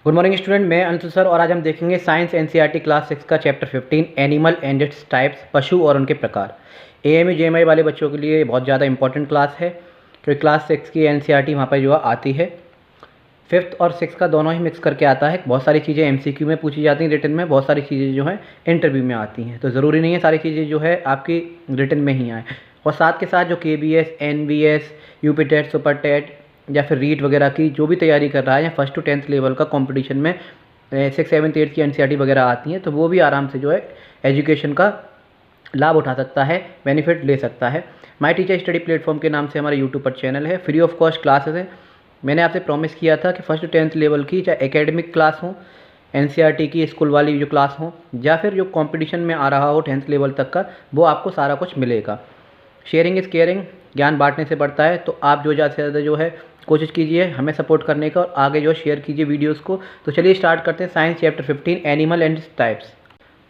Good morning student, मैं Anshu sir और आज हम देखेंगे साइंस एनसीईआरटी क्लास 6 का chapter 15 animal and its types, पशु और उनके प्रकार। एएमयू जेएमआई वाले बच्चों के लिए बहुत ज़्यादा इंपॉर्टेंट क्लास है क्योंकि क्लास 6 की एनसीईआरटी वहाँ पर जो आती है 5th और 6th का दोनों ही मिक्स करके आता है। बहुत सारी चीज़ें एमसीक्यू में पूछी जाती हैं रिटन में, बहुत सारी चीज़ें जो हैं इंटरव्यू में आती हैं, तो ज़रूरी नहीं है सारी चीज़ें जो है आपकी रिटन में ही आए। और साथ के साथ जो KBS, NBS, UP TET, super TET या फिर रीट वगैरह की जो भी तैयारी कर रहा है या फर्स्ट टू 10th लेवल का कंपटीशन में 6, 7, 8 की एनसीईआरटी वगैरह आती हैं, तो वो भी आराम से जो है एजुकेशन का लाभ उठा सकता है, बेनिफिट ले सकता है। माय टीचर स्टडी प्लेटफॉर्म के नाम से हमारा यूट्यूब पर चैनल है, फ्री ऑफ कॉस्ट क्लासेस है। मैंने आपसे प्रॉमिस किया था कि फर्स्ट टू 10th लेवल की चाहे एकेडमिक क्लास हो, एनसीईआरटी की स्कूल वाली जो क्लास हो या फिर जो कंपटीशन में आ रहा हो 10th लेवल तक का, वो आपको सारा कुछ मिलेगा। शेयरिंग इज़ केयरिंग, ज्ञान बांटने से बढ़ता है। तो आप जो ज़्यादा से ज़्यादा जो है कोशिश कीजिए हमें सपोर्ट करने का और आगे जो शेयर कीजिए वीडियोस को। तो चलिए स्टार्ट करते हैं science chapter 15 animal and types.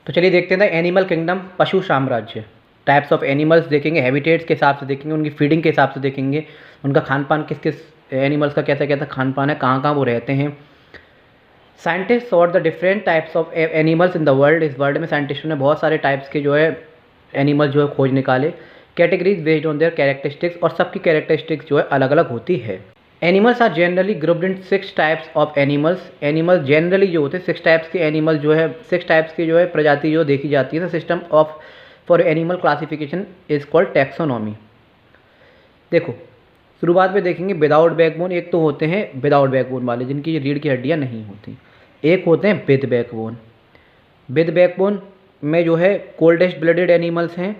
तो चलिए देखते हैं एनिमल किंगडम, पशु साम्राज्य। टाइप्स ऑफ एनिमल्स देखेंगे, हैबिटेट्स के हिसाब से देखेंगे, उनकी फीडिंग के हिसाब से देखेंगे, उनका खान पान किस किस एनिमल्स का कैसा कैसा खान पान है, कहाँ कहाँ वो रहते हैं। Scientist sort the different types of animals in the world. इस वर्ल्ड में साइंटिस्टों ने बहुत सारे टाइप्स के जो है एनिमल जो है खोज निकाले। Categories based on their characteristics, और सबकी कैरेक्टरिस्टिक्स जो है अलग अलग होती है। Animals are generally grouped in 6 types of animals. Animal generally जो होते हैं 6 टाइप्स के एनिमल जो है 6 टाइप्स की जो है प्रजाति जो देखी जाती है। System of for animal classification is called taxonomy. देखो शुरुआत में देखेंगे विदाउट बैकबोन। एक तो होते हैं विदाउट बैकबोन वाले जिनकी रीढ़ की हड्डियाँ नहीं होती, एक होते हैं विद बैकबोन। विद बैकबोन में जो है कोल्डेस्ट ब्लडेड एनिमल्स हैं,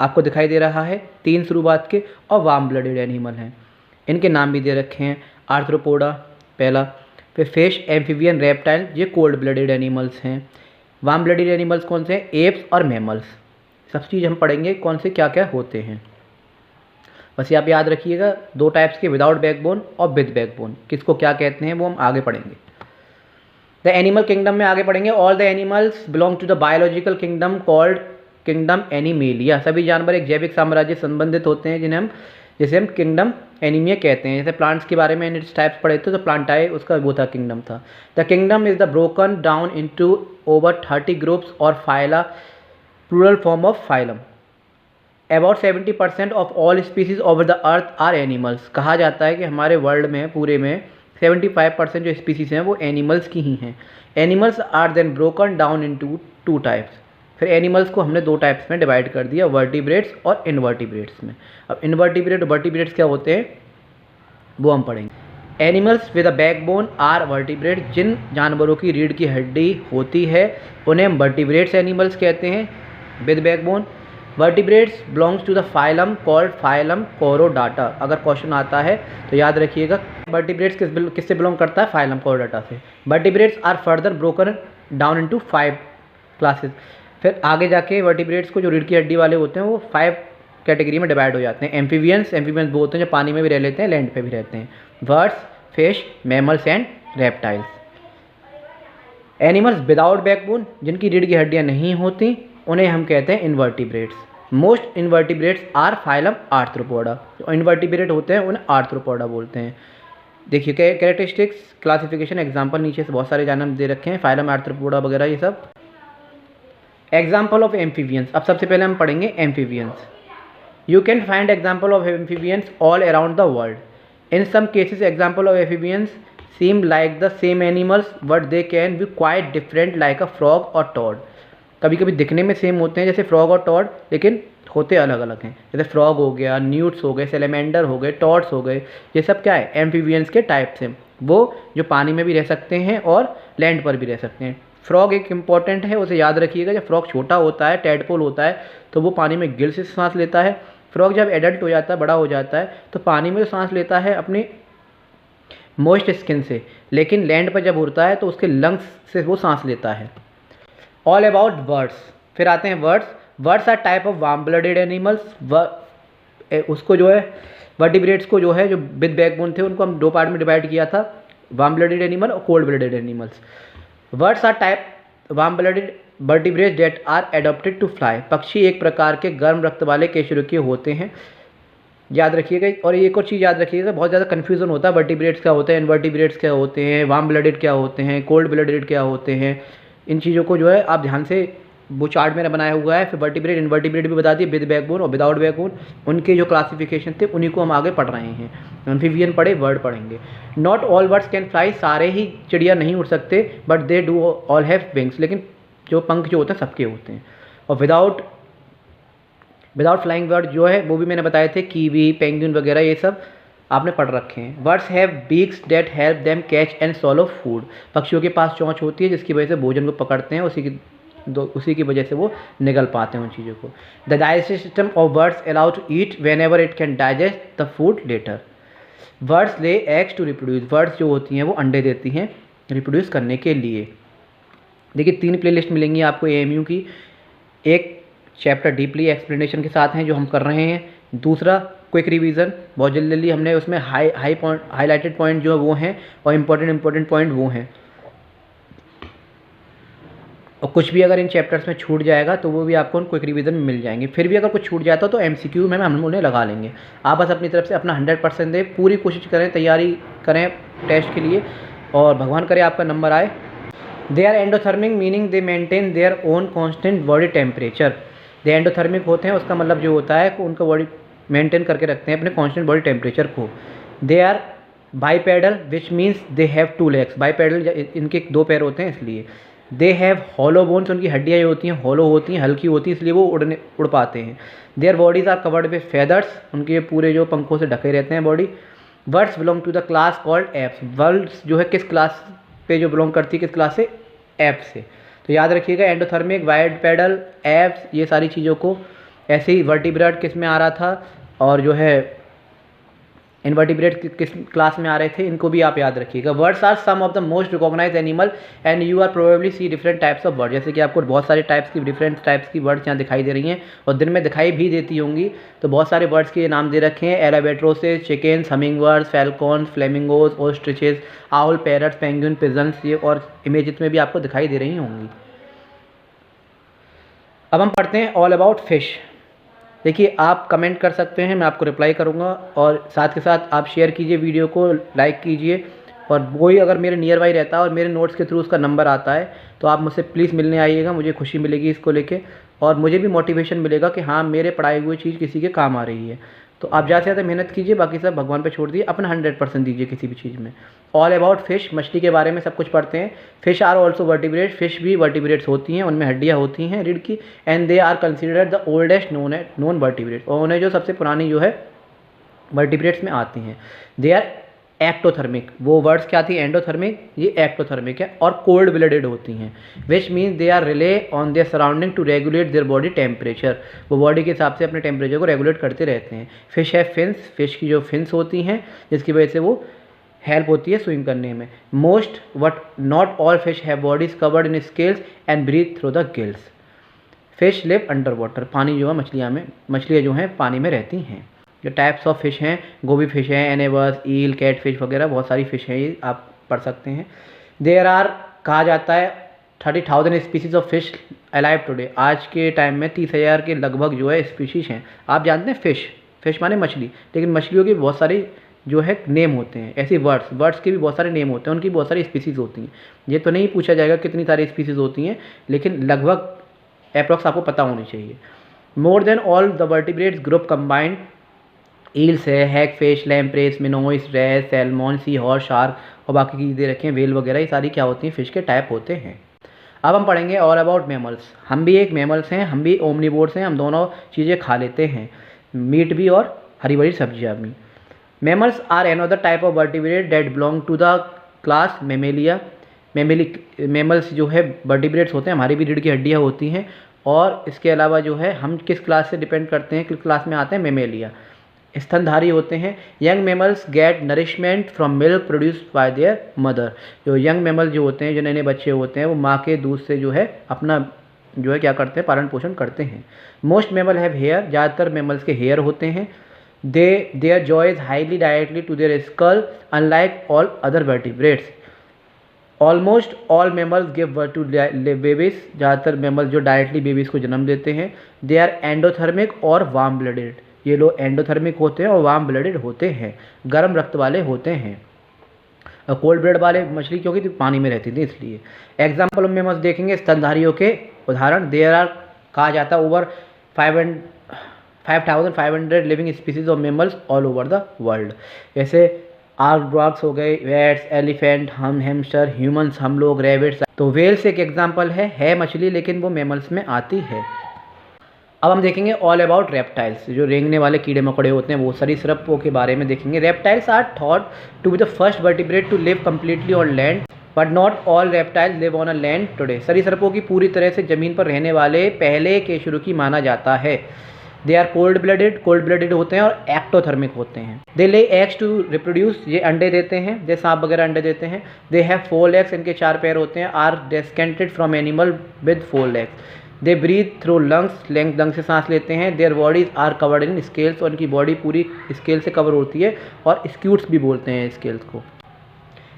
आपको दिखाई दे रहा है 3 शुरुआत के, और वार्म ब्लडेड एनिमल हैं। इनके नाम भी दे रखे हैं, आर्थ्रोपोडा पहला, फिर फिश, एम्फीबियन, रेप्टाइल, ये कोल्ड ब्लडेड एनिमल्स हैं। वार्म ब्लडेड एनिमल्स कौन से हैं? एप्स और मैमल्स। सब चीज़ हम पढ़ेंगे कौन से क्या क्या होते हैं। बस ये आप याद रखिएगा, 2 टाइप्स के, विदाउट बैकबोन और विद बैकबोन, किसको क्या कहते हैं वो हम आगे पढ़ेंगे। द एनिमल किंगडम में आगे पढ़ेंगे। All the animals belong to the biological kingdom called kingdom animalia. सभी जानवर एक जैविक साम्राज्य संबंधित होते हैं जिसे हम किंगडम एनिमिया कहते हैं। जैसे प्लांट्स के बारे में इट्स टाइप्स पढ़े थे, तो प्लांटाई उसका वो था, किंगडम था। The kingdom is the broken down into over 30 groups और phyla, plural form of phylum. About 70% of all species over the earth are animals. कहा जाता है कि हमारे वर्ल्ड में पूरे में 75% जो स्पीसीज हैं वो एनिमल्स की ही हैं। Animals are then broken down into 2 types. फिर एनिमल्स को हमने 2 टाइप्स में डिवाइड कर दिया, वर्टिब्रेट्स और इनवर्टिब्रेट्स में। अब इनवर्टिब्रेट और वर्टिब्रेट्स क्या होते हैं वो हम पढ़ेंगे। Animals with a backbone are vertebrate. जिन जानवरों की रीढ़ की हड्डी होती है उन्हें हम वर्टिब्रेट्स एनिमल्स कहते हैं, with backbone. Vertebrates belongs to the phylum called phylum chordata. अगर क्वेश्चन आता है तो याद रखिएगा वर्टिब्रेट्स किससे बिलोंग करता है? फाइलम कोरोडाटा से। Vertebrates are further broken down into 5 classes. फिर आगे जाके वर्टिब्रेट्स को जो रीढ़ की हड्डी वाले होते हैं वो 5 कैटेगरी में डिवाइड हो जाते हैं। एम्फीबियंस वो होते हैं जो पानी में भी रह लेते हैं, लैंड पे भी रहते हैं। Birds, fish, mammals and reptiles. Animals without backbone, जिनकी रीढ़ की हड्डियाँ नहीं होती, उन्हें हम कहते हैं invertebrates. Most invertebrates are phylum arthropoda. जो इनवर्टिब्रेट होते हैं उन्हें आर्थ्रोपोडा बोलते हैं। देखिए कैरेक्टरिस्टिक्स, क्लासिफिकेशन, एग्जाम्पल नीचे से बहुत सारे जानवर दे रखे हैं, फाइलम, आर्थ्रोपोडा वगैरह ये सब। Example of amphibians. अब सबसे पहले हम पढ़ेंगे amphibians. You can find example of amphibians all around the world. In some cases example of amphibians seem like the same animals but they can be quite different like a frog और toad. कभी कभी दिखने में same होते हैं जैसे frog और Tod, लेकिन होते अलग अलग हैं। जैसे फ्रॉग हो गया, न्यूट्स हो गए, सेलेमेंडर हो गए, टॉड्स हो गए, ये सब क्या है? एम्फीबियंस के टाइप्स हैं, वो जो पानी में भी रह सकते हैं और लैंड पर भी रह सकते हैं। फ्रॉग एक इंपॉर्टेंट है, उसे याद रखिएगा। जब फ्रॉग छोटा होता है, टैडपोल होता है, तो वो पानी में गिल से सांस लेता है। फ्रॉग जब एडल्ट हो जाता है, बड़ा हो जाता है, तो पानी में सांस लेता है अपनी मॉइस्ट स्किन से, लेकिन लैंड पर जब उड़ता है तो उसके लंग्स से वो सांस लेता है। All about birds. फिर आते हैं birds. Birds are type of warm blooded animals. उसको जो है वर्टिब्रेट्स को जो है जो विद बैकबोन थे उनको हम 2 पार्ट में डिवाइड किया था, वार्म ब्लडेड एनिमल और cold blooded animals. Birds are type warm blooded vertebrates that are adapted to fly. पक्षी एक प्रकार के गर्म रक्त वाले कशेरुकीय होते हैं याद रखिएगा। और एक और चीज़ याद रखिएगा, बहुत ज़्यादा कन्फ्यूज़न होता है, वर्टिब्रेट्स क्या होते हैं, इनवर्टिब्रेट्स क्या होते हैं, वार्म ब्लडेड क्या होते हैं, कोल्ड ब्लडेड क्या होते हैं। इन चीज़ों को जो है आप ध्यान से, वो चार्ट मैंने बनाया हुआ है, फिर वर्टिब्रेट इनवर्टिब्रेट भी बता दी, विद बैकबोन और विदाउट बैकबोन, उनके जो क्लासिफिकेशन थे उन्हीं को हम आगे पढ़ रहे हैं। एम्फीबियन पढ़े, बर्ड पढ़ेंगे। Not all birds can fly, सारे ही चिड़िया नहीं उड़ सकते, but they do all have wings, लेकिन जो पंख जो होते हैं सबके होते हैं। और विदाउट फ्लाइंग बर्ड जो है वो भी मैंने बताए थे, कीवी, पेंगुइन वगैरह, ये सब आपने पढ़ रखे हैं। Birds have beaks that help them catch and swallow food, पक्षियों के पास चोंच होती है जिसकी वजह से भोजन को पकड़ते हैं, उसी की वजह से वो निगल पाते हैं उन चीज़ों को। The digestive system of birds allow to eat whenever it can digest the food later. Birds lay eggs to reproduce, birds जो होती हैं वो अंडे देती हैं रिप्रोड्यूस करने के लिए। देखिए 3 प्लेलिस्ट मिलेंगी आपको AMU की। एक चैप्टर डीपली एक्सप्लेनेशन के साथ हैं जो हम कर रहे हैं, दूसरा क्विक रिवीजन, बहुत जल्दी हमने उसमें हाईलाइटेड पॉइंट जो वो हैं और इम्पोर्टेंट पॉइंट वो हैं। और कुछ भी अगर इन चैप्टर्स में छूट जाएगा तो वो भी आपको क्विक रिवीजन में मिल जाएंगे। फिर भी अगर कुछ छूट जाता तो MCQ में हम उन्हें लगा लेंगे। आप बस अपनी तरफ से अपना 100% दें, पूरी कोशिश करें, तैयारी करें टेस्ट के लिए, और भगवान करे आपका नंबर आए। They are endothermic meaning they maintain their own constant body temperature. They endothermic होते हैं, उसका मतलब जो होता है कि उनका बॉडी मेंटेन करके रखते हैं अपने कॉन्स्टेंट बॉडी टेम्परेचर को। They are bipedal which means they have 2 legs, bipedal इनके 2 पैर होते हैं इसलिए। दे हैव हॉलो बोन्स, उनकी हड्डियाँ जो होती हैं हॉलो होती हैं, हल्की होती हैं, इसलिए वो उड़ पाते हैं। Their bodies are covered with feathers, उनके पूरे जो पंखों से ढके रहते हैं body. Birds belong to the class called Aves, birds जो है किस क्लास पे जो बिलोंग करती है, किस क्लास से, एप्स से। तो याद रखिएगा एंडोथर्मिक, बाइपेडल, एप्स, ये सारी चीज़ों को। ऐसे ही वर्टिब्रेट किस में आ रहा था और जो है इनवर्टिब्रेट किस क्लास में आ रहे थे, इनको भी आप याद रखिएगा। Birds are some of the most recognize animal and you are probably see different types of bird, जैसे कि आपको बहुत सारे डिफरेंट टाइप्स की बर्ड्स यहाँ दिखाई दे रही हैं और दिन में दिखाई भी देती होंगी। तो बहुत सारे बर्ड्स के नाम दे रखे हैं, albatrosses, chickens, hummingbirds, falcons, flamingos, ostriches, owl, parrots, penguin, pigeons, ये और इमेजेस में भी आपको दिखाई दे रही होंगी। अब हम पढ़ते हैं ऑल अबाउट फिश। देखिए आप कमेंट कर सकते हैं, मैं आपको रिप्लाई करूंगा, और साथ के साथ आप शेयर कीजिए वीडियो को, लाइक कीजिए, और कोई अगर मेरे नियर बाई रहता है और मेरे नोट्स के थ्रू उसका नंबर आता है तो आप मुझसे प्लीज़ मिलने आइएगा, मुझे खुशी मिलेगी इसको लेके, और मुझे भी मोटिवेशन मिलेगा कि हाँ मेरे पढ़ाई हुई चीज़ किसी के काम आ रही है। तो आप ज़्यादा से ज़्यादा मेहनत कीजिए, बाकी सब भगवान पे छोड़ दिए, अपना 100% दीजिए किसी भी चीज़ में। ऑल अबाउट फिश, मछली के बारे में सब कुछ पढ़ते हैं। Fish are also vertebrate, fish भी वर्टिब्रेट्स होती हैं, उनमें हड्डियाँ होती हैं रीढ़ की, and they are considered the oldest non vertebrate, और उन्हें जो सबसे पुरानी जो है वर्टिब्रेट्स में आती हैं। दे आर एक्टोथर्मिक, वो वर्ड्स क्या थी, एंडोथर्मिक, ये एक्टोथर्मिक है, और कोल्ड ब्लडेड होती हैं, which means they are rely on their surrounding to regulate their body temperature, वो बॉडी के हिसाब से अपने टेम्परेचर को रेगुलेट करते रहते हैं। फिश है फिन्स, फिश की जो फिन्स होती हैं जिसकी वजह से वो हेल्प होती है स्विम करने में। Most but not all fish have bodies covered in scales and breathe through the gills. Fish live under water, पानी जो है मछलियाँ जो हैं पानी में रहती हैं। जो टाइप्स ऑफ फिश हैं, गोभी फिश है, एनेबस, ईल, कैट फिश वगैरह बहुत सारी फिश हैं, ये आप पढ़ सकते हैं। देयर आर, कहा जाता है 30,000 species of fish alive today, आज के टाइम में 30,000 के लगभग जो है स्पीशीज हैं। आप जानते हैं फिश माने मछली, लेकिन मछलियों की बहुत सारी जो है नेम होते हैं, ऐसे बर्ड्स के भी बहुत सारे नेम होते हैं, उनकी बहुत सारी स्पीसीज़ होती हैं। ये तो नहीं पूछा जाएगा कितनी सारी स्पीसीज़ होती हैं, लेकिन लगभग अप्रॉक्स आपको पता होनी चाहिए। More than all the vertebrates group combined, eels है, hagfish, lampreys, minnows, rays, salmon, seahorse, shark, और बाकी की दे रखे हैं वेल वगैरह, ये सारी क्या होती हैं, फिश के टाइप होते हैं। अब हम पढ़ेंगे ऑल अबाउट मैमल्स। हम भी एक मैमल्स हैं, हम भी ओमनिवोर्स हैं, हम दोनों चीज़ें खा लेते हैं, मीट भी और हरी भरी सब्जियाँ भी। Mammals are another type of vertebrate that belong to the class Mammalia. Mammals जो है वर्टिब्रेट्स होते हैं, हमारी भी रीढ़ की हड्डियाँ होती हैं, और इसके अलावा जो है हम किस क्लास से डिपेंड करते हैं, किस क्लास में आते हैं, मेमेलिया, स्तनधारी होते हैं। Young mammals get nourishment from milk produced by their mother, जो यंग मैमल जो होते हैं, जो नए नए बच्चे होते हैं, वो माँ के दूध से जो है अपना जो है क्या करते हैं, पालन पोषण करते हैं। मोस्ट मैमल हैव हेयर, ज़्यादातर मैमल्स के हेयर होते हैं। Their jaw is highly directly to their skull unlike all other vertebrates. Almost all mammals give birth to babies, ज़्यादातर मैमल्स जो डायरेक्टली बेबीज़ को जन्म देते हैं। दे आर एंडोथर्मिक और वार्म ब्लडेड, ये लोग एंडोथर्मिक होते हैं और वार्म ब्लडेड होते हैं, गर्म रक्त वाले होते हैं। और कोल्ड ब्लड वाले मछली क्योंकि पानी में रहती थी इसलिए। एग्जाम्पल में मस्त देखेंगे स्तनधारियों के उदाहरण। देयर आर कहा जाता है over 5500 living species of mammals all over the world. जैसे आर्कडॉग्स हो गए, रैट्स, एलिफेंट, हैमस्टर, ह्यूमंस, हम लोग, रैबिट्स। तो वेल्स एक एग्जांपल है मछली, लेकिन वो मेमल्स में आती है। अब हम देखेंगे ऑल अबाउट रेप्टाइल्स, जो रेंगने वाले कीड़े मकोड़े होते हैं वो सरीसृपों के बारे में देखेंगे। Reptiles are thought to be the first vertebrate to live completely on land, but not all reptiles live on a land today. सरीसृपों की पूरी तरह से ज़मीन पर रहने वाले पहले केशुरुकी माना जाता है। दे आर कोल्ड ब्लडेड होते हैं और एक्टोथर्मिक होते हैं। दे ले एग्स टू रिप्रोड्यूस, ये अंडे देते हैं, जैसे सांप वगैरह अंडे देते हैं। दे हैव 4 legs, इनके 4 पैर होते हैं। Are descended from animal with 4 legs। They breathe through lungs, lung से सांस लेते हैं। Their bodies are covered in scales, और उनकी बॉडी पूरी स्केल से कवर होती है, और स्क्यूट्स भी बोलते हैं स्केल्स को।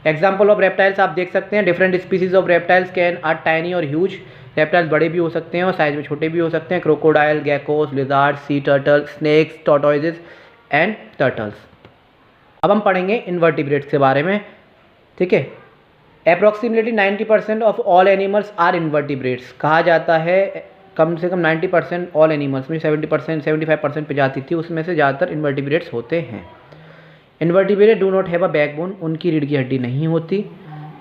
एग्जाम्पल ऑफ रेप्टाइल्स आप देख सकते हैं। Different species of reptiles can are tiny और ह्यूज। रेप्टाइल्स बड़े भी हो सकते हैं और साइज में छोटे भी हो सकते हैं। Crocodile, geckos, lizard, sea turtle, snakes, tortoises and turtles. अब हम पढ़ेंगे इनवर्टिब्रेट्स के बारे में, ठीक है। Approximately 90% of all animals are invertebrates. कहा जाता है कम से कम 90% ऑल एनिमल्स में 70% 75% प्रजाति थी, उसमें से ज़्यादातर इनवर्टिब्रेट्स होते हैं। Invertebrate do not have a backbone, उनकी रीढ़ की हड्डी नहीं होती।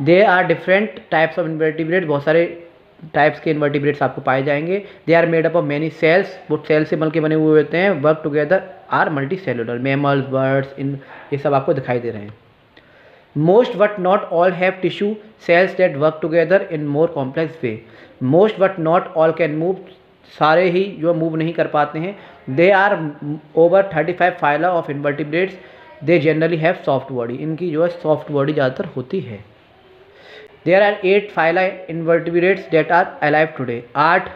They are different types of invertebrate, बहुत सारे टाइप्स के इनवर्टिब्रेट्स आपको पाए जाएंगे। They are made up of many cells, वो सेल से मिलकर बने हुए होते हैं। Work together are multicellular. Mammals, birds, इन ये सब आपको दिखाई दे रहे हैं। Most but not all have tissue cells that work together in more complex way. Most but not all can move, सारे ही जो मूव नहीं कर पाते हैं। They are over 35 phyla of invertebrates. They generally have soft body, इनकी जो है सॉफ्ट बॉडी ज़्यादातर होती है। There are 8 phyla invertebrates that are alive today. 8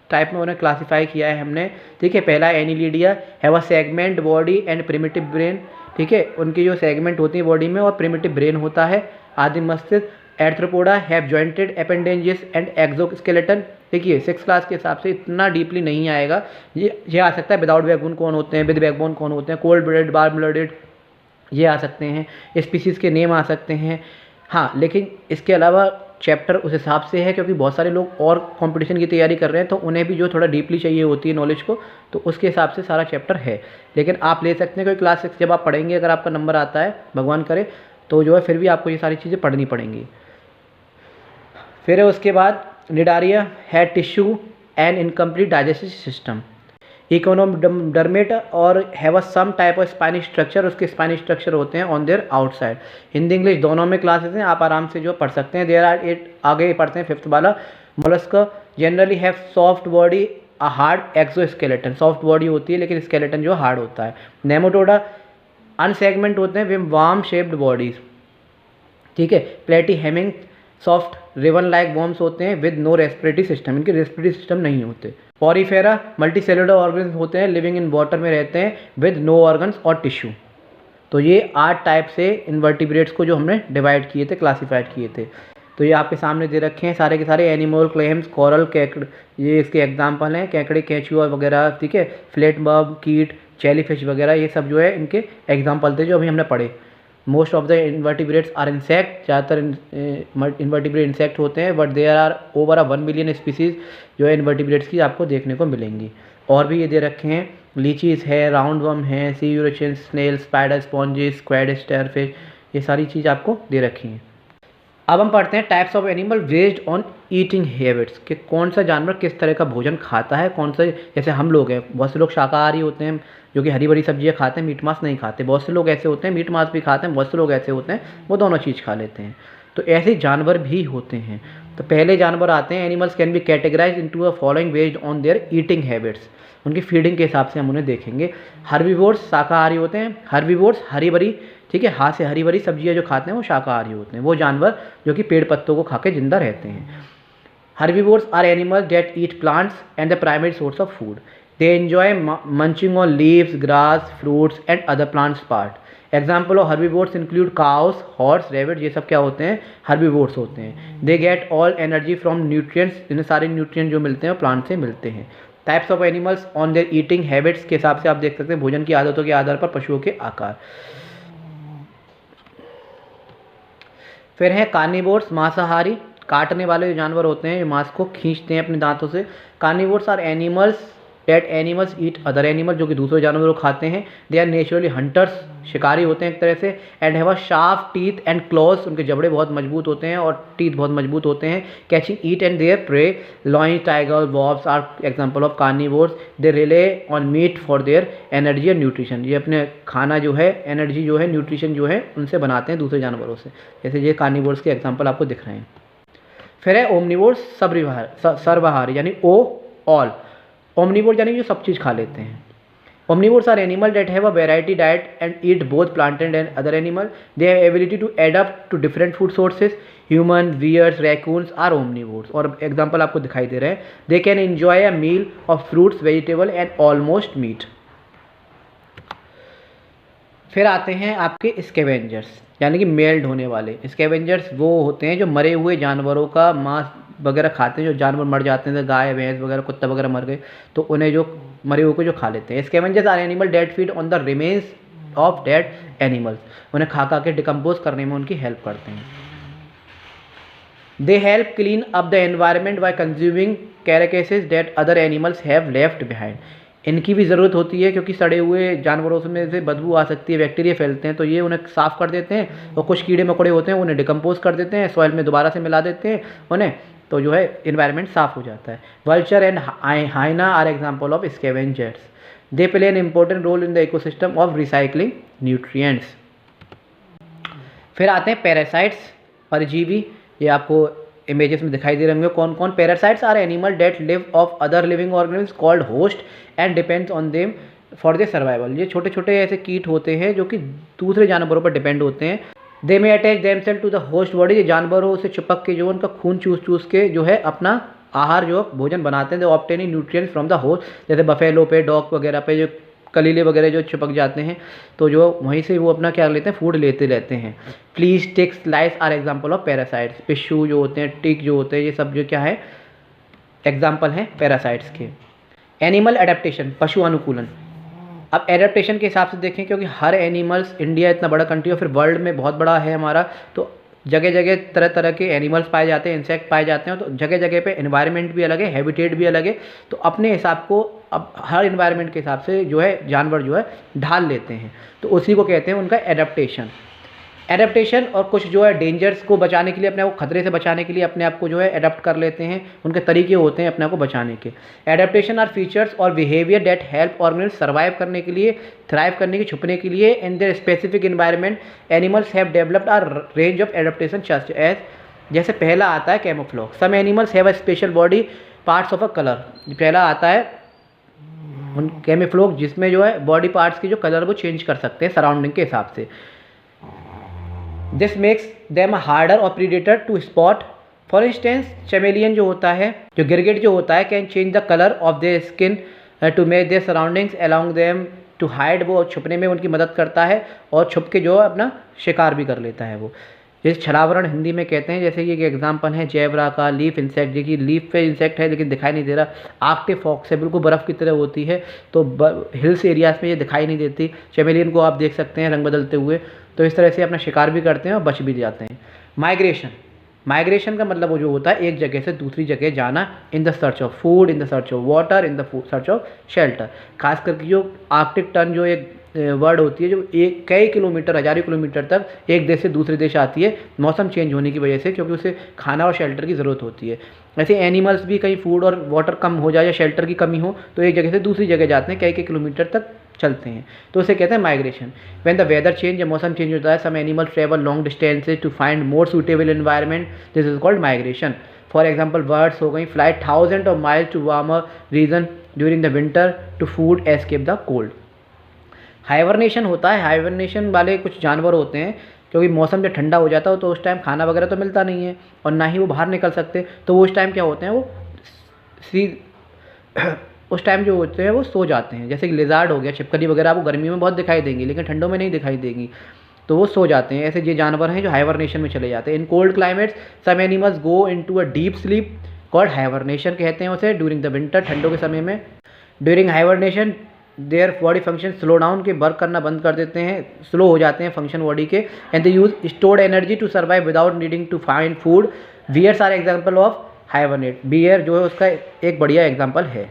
type में उन्हें क्लासीफाई किया है हमने, ठीक है। पहला annelida, have a segment body and primitive brain, ठीक है। उनकी जो सेगमेंट होती है बॉडी में और प्रिमिटिव ब्रेन होता है। आदि मस्तिष्क। एर्थ्रोपोडा have jointed appendages and exoskeleton. देखिए 6th क्लास के हिसाब से इतना डीपली नहीं आएगा, ये आ सकता है। विदाउट बैकबोन कौन होते हैं, विद बैकबोन कौन होते हैं, कोल्ड ब्लडेड, वार्म ब्लडेड, ये आ सकते हैं। स्पीसीज़ के नेम आ सकते हैं, हाँ। लेकिन इसके अलावा चैप्टर उस हिसाब से है, क्योंकि बहुत सारे लोग और कंपटीशन की तैयारी कर रहे हैं, तो उन्हें भी जो थोड़ा डीपली चाहिए होती है नॉलेज को, तो उसके हिसाब से सारा चैप्टर है। लेकिन आप ले सकते हैं, कोई क्लास 6 जब आप पढ़ेंगे, अगर आपका नंबर आता है, भगवान करे, तो जो है फिर भी आपको ये सारी चीज़ें पढ़नी पड़ेंगी। फिर उसके बाद निडारिया है tissue and incomplete digestive system. Echinodermata और have a some type of spinal structure, उसके स्पाइनल स्ट्रक्चर होते हैं on their outside. Hindi English दोनों में क्लासेस हैं, आप आराम से जो पढ़ सकते हैं। देयर आर 8, आगे पढ़ते हैं 5th वाला। Mollusc generally have soft body, a hard exoskeleton. Soft body होती है लेकिन स्केलेटन जो हार्ड होता है। नेमाटोडा अनसेगमेंट होते हैं विद वार्म शेप्ड बॉडीज, ठीक है। प्लेटी हेमिंग सॉफ्ट रिवन लाइक वॉर्म्स होते हैं विद नो रेस्पिरेटरी सिस्टम, इनके रेस्पिरेटरी सिस्टम नहीं होते। पॉरीफेरा मल्टी सेलुलर ऑर्गन्स होते हैं, लिविंग इन वाटर में रहते हैं विद नो ऑर्गन्स और टिश्यू। तो ये 8 टाइप से इनवर्टिब्रेट्स को जो हमने डिवाइड किए थे, क्लासीफाइड किए थे। तो ये आपके सामने दे रखे हैं सारे के सारे। एनिमल, क्लेम्स, कोरल, केकड़े, ये इसके एग्जाम्पल हैं। केकड़े, केंचुआ वगैरह, ठीक है। फ्लैट बर्ब, कीट, जेलीफिश वगैरह, ये सब जो है इनके एग्जाम्पल थे जो अभी हमने पढ़े। Most of the invertebrates are insect, ज़्यादातर इन्वर्टिब्रेट इंसेक्ट होते हैं, but there are over 1 million species जो है इन्वर्टिब्रेट्स की आपको देखने को मिलेंगी। और भी ये दे रखे हैं, लीचीज़ है, राउंड वर्म है, sea urchin snail, spider, sponges, squid, starfish, ये सारी चीज़ आपको दे रखी हैं। अब हम पढ़ते हैं types of animal based on eating habits, कि कौन सा जानवर किस तरह का भोजन खाता है, कौन सा। जैसे हम लोग हैं, बहुत से लोग शाकाहारी होते हैं जो कि हरी भरी सब्जियां खाते हैं, मीट मांस नहीं खाते। बहुत से लोग ऐसे होते हैं मीट मांस भी खाते हैं, बहुत से लोग ऐसे होते हैं वो दोनों चीज़ खा लेते हैं। तो ऐसे जानवर भी होते हैं। तो पहले जानवर आते हैं, animals can be categorize into a following based on their eating habits, उनकी फीडिंग के हिसाब से हम उन्हें देखेंगे। हर्बीवोर्स शाकाहारी होते हैं, हर्बीवोर्स हरी भरी, ठीक है, हाथ से हरी भरी सब्जियां जो खाते हैं वो शाकाहारी होते हैं, वो जानवर जो कि पेड़ पत्तों को खा के जिंदा रहते हैं। Herbivores are animals that eat plants and the primary source of food. They enjoy munching on leaves, grass, fruits and other plants part. Example of herbivores include cows, horse, rabbit, ये सब क्या होते हैं, हर्बीवोर्स होते हैं। They get all energy from nutrients, इन्हें सारे nutrient जो मिलते हैं वो प्लांट से मिलते हैं। Types of animals on their eating habits के हिसाब से आप देख सकते हैं भोजन की आदतों के आधार पर पशुओं के आकार। फिर है कार्निवोर्स, मांसाहारी, काटने वाले जो जानवर होते हैं, जो मांस को खींचते हैं अपने दांतों से। Carnivores are animals that animals eat other animal, जो कि दूसरे जानवरों को खाते हैं। दे आर नेचुरली हंटर्स, शिकारी होते हैं एक तरह से। And have a sharp teeth and clause, उनके जबड़े बहुत मजबूत होते हैं और टीथ बहुत मजबूत होते हैं। Catching eat and their prey, lion, tiger, wolves are example of carnivores. They rely on meat for their energy and nutrition, ये अपने खाना जो है, एनर्जी जो है, न्यूट्रिशन जो है, उनसे बनाते हैं दूसरे जानवरों से। जैसे ये कार्निवोर्स के एग्जाम्पल आपको दिख रहे हैं। फिर है ओमनिवोर्स, सर्वाहारी यानी ओ ऑल। ओमनिवोर यानी जो सब चीज़ खा लेते हैं। Omnivores are animal that have a variety diet and eat both planted and other animal. They have ability to adapt to different food sources. Human, bears, raccoons are omnivores. और example आपको दिखाई दे रहे हैं। They can enjoy a meal of fruits, vegetable and almost meat. फिर आते हैं आपके स्कैवेंजर्स, यानी कि मेल ढोने वाले। स्कैवेंजर्स वो होते हैं जो मरे हुए जानवरों का मांस वगैरह खाते हैं, जो जानवर मर जाते हैं, गाय, भैंस वगैरह, कुत्ता वगैरह मर गए तो उन्हें जो मरे हुए को जो खा लेते हैं। Scavengers are animal that feed on the remains of dead animals, उन्हें खा खा के डिकम्पोज करने में उनकी हेल्प करते हैं। They help clean up the environment by consuming carcasses that other animals have left behind. इनकी भी ज़रूरत होती है क्योंकि सड़े हुए जानवरों में से बदबू आ सकती है, बैक्टीरिया फैलते हैं, तो ये उन्हें साफ़ कर देते हैं। और कुछ कीड़े मकोड़े होते हैं उन्हें डिकम्पोज कर देते हैं, सॉइल में दोबारा से मिला देते हैं उन्हें, तो जो है इन्वायरमेंट साफ़ हो जाता है। Vulture and hyena are example of scavengers. They play an important role in the ecosystem of recycling nutrients. फिर आते हैं पैरासाइट्स, परजीवी। ये आपको इमेजेस में दिखाई दे रहे होंगे कौन कौन। Parasites are animal that live off other living organisms called host and depends on them for their survival. ये छोटे छोटे ऐसे कीट होते हैं जो कि दूसरे जानवरों पर डिपेंड होते हैं। They may attach themselves to the host body, ये जानवरों से चिपक के जो उनका खून चूस चूस के जो है अपना आहार जो भोजन बनाते हैं। They obtaining nutrients from the host, जैसे बफेलो पे, डॉग वगैरह पे जो कलीले वगैरह जो चिपक जाते हैं तो जो वहीं से वो अपना क्या लेते हैं, फूड लेते रहते हैं। Fleas, ticks, lice are example of parasites. पिशू जो होते हैं, टिक जो होते हैं, ये सब जो क्या है एग्जाम्पल हैं पैरासाइट्स के। एनिमल एडेप्टेशन, पशु अनुकूलन। अब एडेप्टेशन के हिसाब से देखें, क्योंकि हर एनिमल्स, इंडिया इतना बड़ा कंट्री और फिर वर्ल्ड में बहुत बड़ा है हमारा, तो जगह जगह तरह तरह के एनिमल्स पाए जाते हैं, इंसेक्ट पाए जाते हैं, तो जगह जगह पे एनवायरनमेंट भी अलग है, हैबिटेट भी अलग है, तो अपने हिसाब को अब हर एनवायरनमेंट के हिसाब से जो है जानवर जो है ढाल लेते हैं, तो उसी को कहते हैं उनका एडेप्टेशन। एडेप्टेशन और कुछ जो है डेंजर्स को बचाने के लिए, अपने आप को खतरे से बचाने के लिए अपने आप को जो है एडेप्ट कर लेते हैं, उनके तरीके होते हैं अपने आप को बचाने के। एडेप्टेशन आर फीचर्स और behaviour that help organism survive करने के लिए, थ्राइव करने के, छुपने के लिए in their specific environment. Animals have developed a range of adaptation just as, जैसे पहला आता है camouflage. Some animals have a special body parts of a colour, पहला आता है उन कैमोफ्लेज जिसमें जो है बॉडी पार्ट्स की जो कलर वो चेंज कर सकते हैं सराउंडिंग के हिसाब से। दिस मेक्स देम हार्डर और predator to spot. For instance chameleon जो होता है, जो गिरगिट जो होता है, can change the colour of their skin to make their surroundings allowing them to hide. वो छुपने में उनकी मदद करता है और छुप के जो अपना शिकार भी कर लेता है वो, जैसे छलावरण हिंदी में कहते हैं। जैसे ये एग्जाम्पल है जेब्रा का, लीफ इंसेक्ट, देखिए लीफ पे इंसेक्ट है लेकिन दिखाई नहीं दे रहा। आर्कटिक फॉक्स है, बिल्कुल बर्फ़ की तरह होती है, तो हिल्स एरियाज़ में ये दिखाई नहीं देती। चैमेलियन को आप देख सकते हैं रंग बदलते हुए, तो इस तरह से अपना शिकार भी करते हैं और बच भी जाते हैं। माइग्रेशन, माइग्रेशन का मतलब वो जो होता है एक जगह से दूसरी जगह जाना, in the search of food, in the search of water, in the search of shelter. खास करके जो आर्कटिक टर्न जो एक वर्ड होती है, जो एक कई किलोमीटर, हज़ारों किलोमीटर तक एक देश से दूसरे देश आती है मौसम चेंज होने की वजह से, क्योंकि उसे खाना और शेल्टर की ज़रूरत होती है। ऐसे एनिमल्स भी कहीं फूड और वाटर कम हो जाए या शेल्टर की कमी हो तो एक जगह से दूसरी जगह जाते हैं, कई कई किलोमीटर तक चलते हैं, तो उसे कहते हैं migration. When the weather change, जब मौसम चेंज होता है, some animal travel long distances to find more suitable environment, this is called migration. For example birds हो गई, fly thousand of miles to warmer region during the winter to food escape the cold. Hibernation होता है, hibernation वाले कुछ जानवर होते हैं, क्योंकि मौसम जब ठंडा हो जाता है तो उस टाइम खाना वगैरह तो मिलता नहीं है और ना ही वो बाहर निकल सकते, तो वो उस टाइम क्या होते हैं, वो उस टाइम जो होते हैं वो सो जाते हैं। जैसे कि लिजार्ड हो गया, छिपकली वगैरह आपको गर्मियों में बहुत दिखाई देंगी लेकिन ठंडों में नहीं दिखाई देगी, तो वो सो जाते हैं। ऐसे ये जानवर हैं जो हाइबरनेशन में चले जाते हैं। In cold climates some animals go into a deep sleep called hibernation कहते हैं उसे, ड्यूरिंग द विंटर, ठंडों के समय में। During hibernation their body function slow down, के वर्क करना बंद कर देते हैं, स्लो हो जाते हैं फंक्शन बॉडी के। And they use stored energy to survive without needing to find food. Bears are example of hibernate, bear जो है उसका एक बढ़िया एग्जाम्पल है।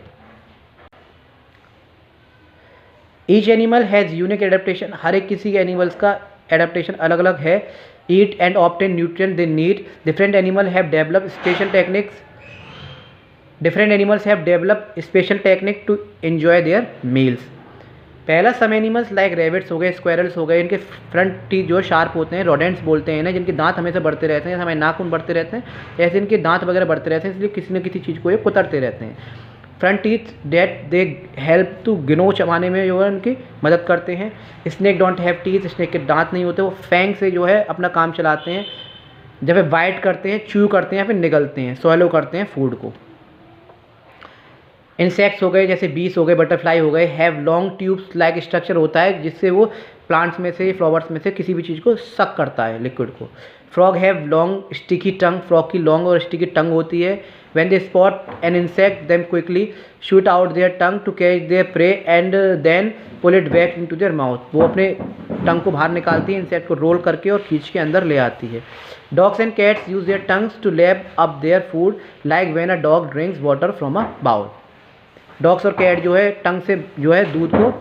Each animal has unique adaptation, हर एक किसी एनिमल्स का एडेप्टेशन अलग अलग है। Eat and obtain nutrient they need, different animal have develop special techniques, different animals have develop special technique to enjoy their meals. पहला, सम एनिमल्स लाइक रैबिट्स हो गए, स्क्वायरल्स हो गए, इनके फ्रंट टीथ जो शार्प होते हैं, रोडेंट्स बोलते हैं ना, जिनके दांत हमेशा बढ़ते रहते हैं, हमारे नाखून बढ़ते रहते हैं, ऐसे इनके दांत वगैरह बढ़ते रहते हैं, इसलिए किसी न किसी चीज़ को ये कुतरते रहते हैं। Front teeth that they help to gnaw, चबाने में जो है उनकी मदद करते हैं। Snake don't have teeth, snake के दांत नहीं होते, वो फैंग से जो है अपना काम चलाते हैं, जब वे बाइट करते हैं, च्यू करते हैं, फिर निगलते हैं, स्वैलो करते हैं फूड को। इंसेक्ट्स हो गए, जैसे बीस हो गए, बटरफ्लाई हो गए, have long tubes like structure होता है, जिससे वो प्लांट्स में से, फ्लावर्स में से किसी भी चीज़ को सक करता है, लिक्विड को। Frog have long sticky tongue, frog की लॉन्ग और स्टिकी टंग होती है। When they spot an insect them quickly shoot out their tongue to catch their prey and then pull it back into their mouth, वो अपने टंग को बाहर निकालती है, इंसेक्ट को रोल करके और खींच के अंदर ले आती है। Dogs and cats use their tongues to lap up their food like when a dog drinks water from a bowl. Dogs और कैट जो है टंग से जो है दूध को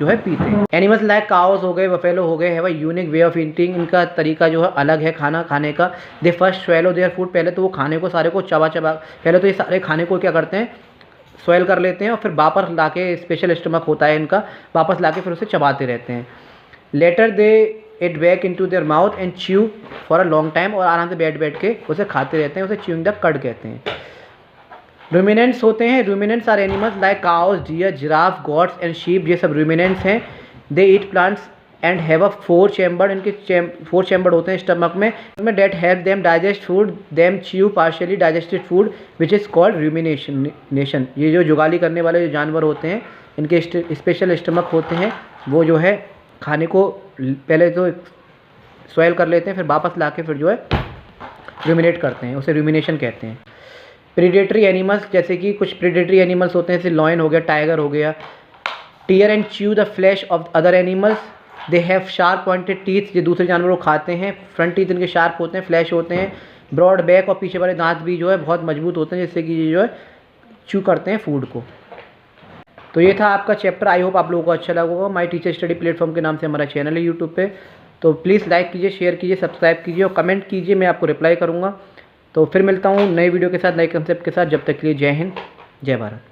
जो है पीते हैं। एनिमल्स लाइक काउस हो गए, बफेलो हो गए, have a unique way of eating, इनका तरीका जो है अलग है खाना खाने का। दे फर्स्ट स्वेलो देयर फूड, पहले तो वो खाने को सारे को चबा पहले तो ये सारे खाने को क्या करते हैं, स्वेल कर लेते हैं और फिर वापस लाके, स्पेशल स्टमक होता है इनका, वापस लाके फिर उसे चबाते रहते हैं। Later they it back into their mouth and chew for a long time, और आराम से बैठ के उसे खाते रहते हैं, उसे च्यूइंग द कड कहते हैं। रूमिनेंट्स होते हैं, ruminants are animals like cows, deer, giraffe, goats and sheep, ये सब रूमिनेंट्स हैं। They eat plants and have a 4 chamber, इनके 4 चैम्बर होते हैं स्टमक में that help them digest food, them chew partially digested food which is called rumination. ये जो जुगाली करने वाले जो जानवर होते हैं, इनके स्पेशल स्टमक होते हैं, वो जो है खाने को पहले तो स्वेल कर लेते हैं, फिर वापस लाके फिर जो है रूमिनेट करते हैं, उसे रूमिनेशन कहते हैं। प्रीडेटरी एनिमल्स, जैसे कि कुछ प्रीडेटरी एनिमल्स होते हैं, जैसे लॉयन हो गया, टाइगर हो गया। Tear and chew the flesh of other animals, they have sharp pointed teeth, ये दूसरे जानवरों को खाते हैं, फ्रंट टीथ इनके शार्प होते हैं, फ्लैश होते हैं। ब्रॉड बैक, और पीछे वाले दांत भी जो है बहुत मजबूत होते हैं, जिससे कि ये जो है च्यू करते हैं फूड को। तो ये था आपका चैप्टर, आई होप आप लोगों को अच्छा लगा होगा। माई टीचर स्टडी प्लेटफॉर्म के नाम से हमारा चैनल है यूट्यूब पे, तो प्लीज़ लाइक कीजिए, शेयर कीजिए, सब्सक्राइब कीजिए और कमेंट कीजिए, मैं आपको रिप्लाई करूँगा। तो फिर मिलता हूँ नए वीडियो के साथ, नए कंसेप्ट के साथ। जब तक के लिए जय हिंद, जय भारत।